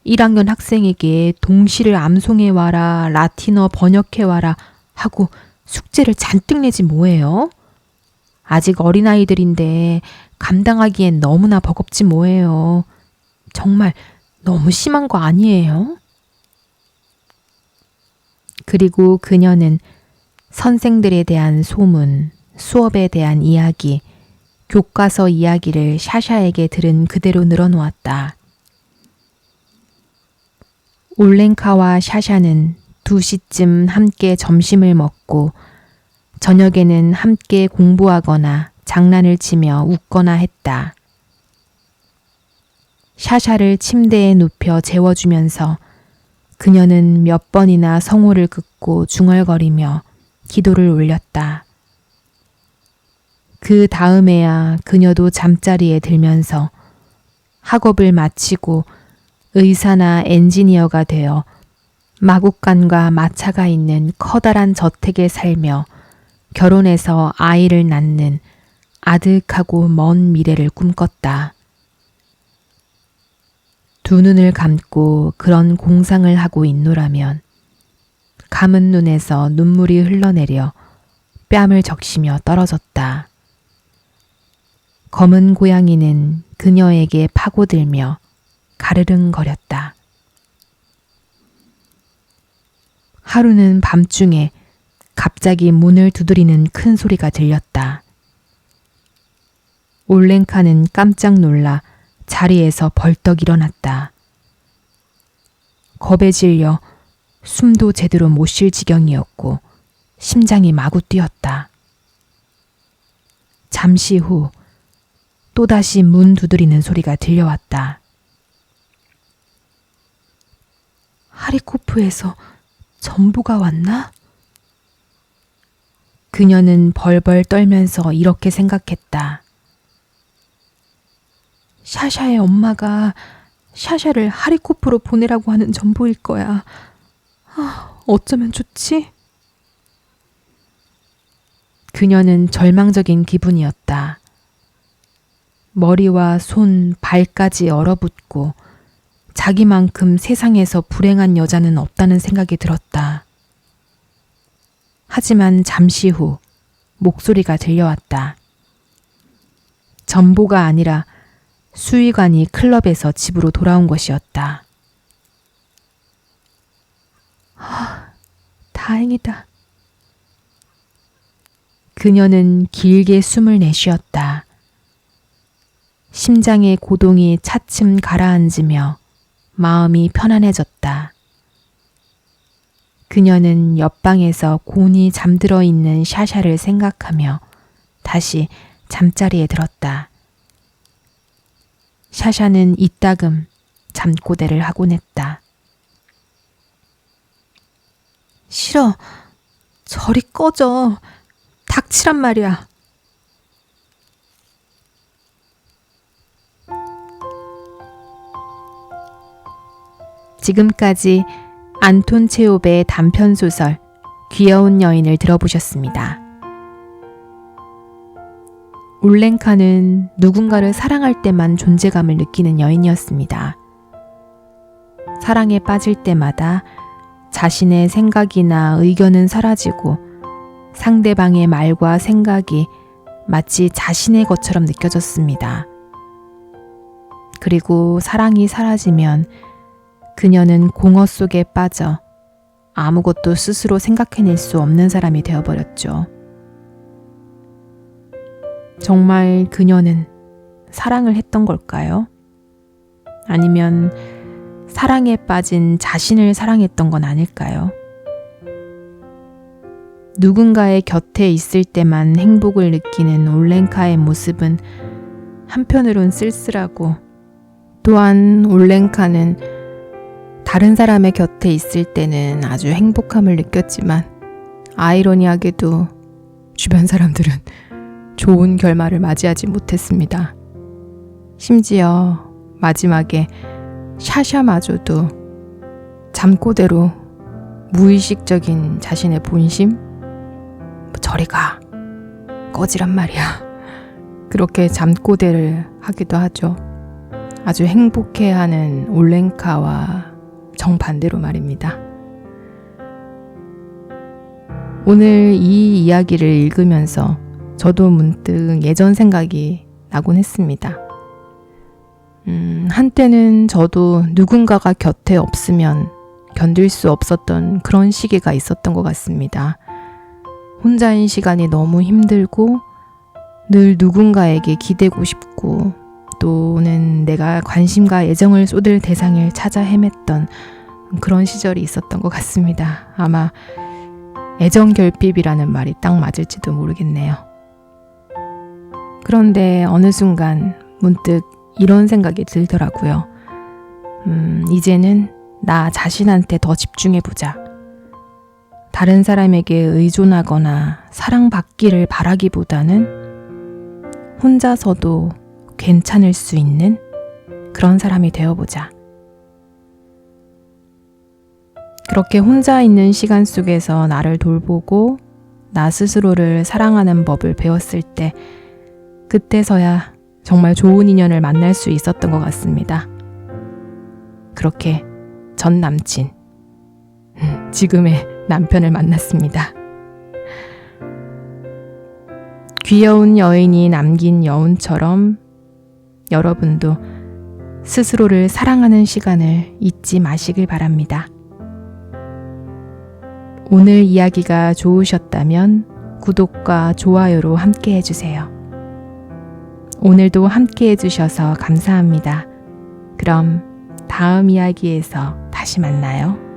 1학년 학생에게 동시를 암송해와라, 라틴어 번역해와라 하고 숙제를 잔뜩 내지 뭐예요? 아직 어린아이들인데 감당하기엔 너무나 버겁지 뭐예요. 정말 너무 심한 거 아니에요? 그리고 그녀는 선생들에 대한 소문, 수업에 대한 이야기, 교과서 이야기를 샤샤에게 들은 그대로 늘어놓았다. 올렌카와 샤샤는 2시쯤 함께 점심을 먹고 저녁에는 함께 공부하거나 장난을 치며 웃거나 했다. 샤샤를 침대에 눕혀 재워주면서 그녀는 몇 번이나 성호를 긋고 중얼거리며 기도를 올렸다. 그 다음에야 그녀도 잠자리에 들면서 학업을 마치고 의사나 엔지니어가 되어 마국간과 마차가 있는 커다란 저택에 살며 결혼해서 아이를 낳는 아득하고 먼 미래를 꿈꿨다. 두 눈을 감고 그런 공상을 하고 있노라면 감은 눈에서 눈물이 흘러내려 뺨을 적시며 떨어졌다. 검은 고양이는 그녀에게 파고들며 가르릉거렸다. 하루는 밤중에 갑자기 문을 두드리는 큰 소리가 들렸다. 올렌카는 깜짝 놀라 자리에서 벌떡 일어났다. 겁에 질려 숨도 제대로 못 쉴 지경이었고 심장이 마구 뛰었다. 잠시 후 또다시 문 두드리는 소리가 들려왔다. 하리코프에서 전보가 왔나? 그녀는 벌벌 떨면서 이렇게 생각했다. 샤샤의 엄마가 샤샤를 하리코프로 보내라고 하는 전보일 거야. 어쩌면 좋지? 그녀는 절망적인 기분이었다. 머리와 손, 발까지 얼어붙고 자기만큼 세상에서 불행한 여자는 없다는 생각이 들었다. 하지만 잠시 후 목소리가 들려왔다. 전보가 아니라 수의관이 클럽에서 집으로 돌아온 것이었다. 다행이다. 그녀는 길게 숨을 내쉬었다. 심장의 고동이 차츰 가라앉으며 마음이 편안해졌다. 그녀는 옆방에서 곤히 잠들어 있는 샤샤를 생각하며 다시 잠자리에 들었다. 샤샤는 이따금 잠꼬대를 하곤 했다. 싫어. 저리 꺼져. 닥치란 말이야. 지금까지 안톤 체홉의 단편소설 귀여운 여인을 들어보셨습니다. 올렌카는 누군가를 사랑할 때만 존재감을 느끼는 여인이었습니다. 사랑에 빠질 때마다 자신의 생각이나 의견은 사라지고 상대방의 말과 생각이 마치 자신의 것처럼 느껴졌습니다. 그리고 사랑이 사라지면 그녀는 공허 속에 빠져 아무것도 스스로 생각해낼 수 없는 사람이 되어버렸죠. 정말 그녀는 사랑을 했던 걸까요? 아니면 사랑에 빠진 자신을 사랑했던 건 아닐까요? 누군가의 곁에 있을 때만 행복을 느끼는 올렌카의 모습은 한편으론 쓸쓸하고, 또한 올렌카는 다른 사람의 곁에 있을 때는 아주 행복함을 느꼈지만 아이러니하게도 주변 사람들은 좋은 결말을 맞이하지 못했습니다. 심지어 마지막에 샤샤마저도 잠꼬대로 무의식적인 자신의 본심? 저리 가, 꺼지란 말이야. 그렇게 잠꼬대를 하기도 하죠. 아주 행복해하는 올렌카와 정반대로 말입니다. 오늘 이 이야기를 읽으면서 저도 문득 예전 생각이 나곤 했습니다. 한때는 저도 누군가가 곁에 없으면 견딜 수 없었던 그런 시기가 있었던 것 같습니다. 혼자인 시간이 너무 힘들고 늘 누군가에게 기대고 싶고 또는 내가 관심과 애정을 쏟을 대상을 찾아 헤맸던 그런 시절이 있었던 것 같습니다. 아마 애정결핍이라는 말이 딱 맞을지도 모르겠네요. 그런데 어느 순간 문득 이런 생각이 들더라고요. 이제는 나 자신한테 더 집중해보자. 다른 사람에게 의존하거나 사랑받기를 바라기보다는 혼자서도 괜찮을 수 있는 그런 사람이 되어보자. 그렇게 혼자 있는 시간 속에서 나를 돌보고 나 스스로를 사랑하는 법을 배웠을 때 그때서야 정말 좋은 인연을 만날 수 있었던 것 같습니다. 그렇게 전 남친, 지금의 남편을 만났습니다. 귀여운 여인이 남긴 여운처럼 여러분도 스스로를 사랑하는 시간을 잊지 마시길 바랍니다. 오늘 이야기가 좋으셨다면 구독과 좋아요로 함께 해주세요. 오늘도 함께 해주셔서 감사합니다. 그럼 다음 이야기에서 다시 만나요.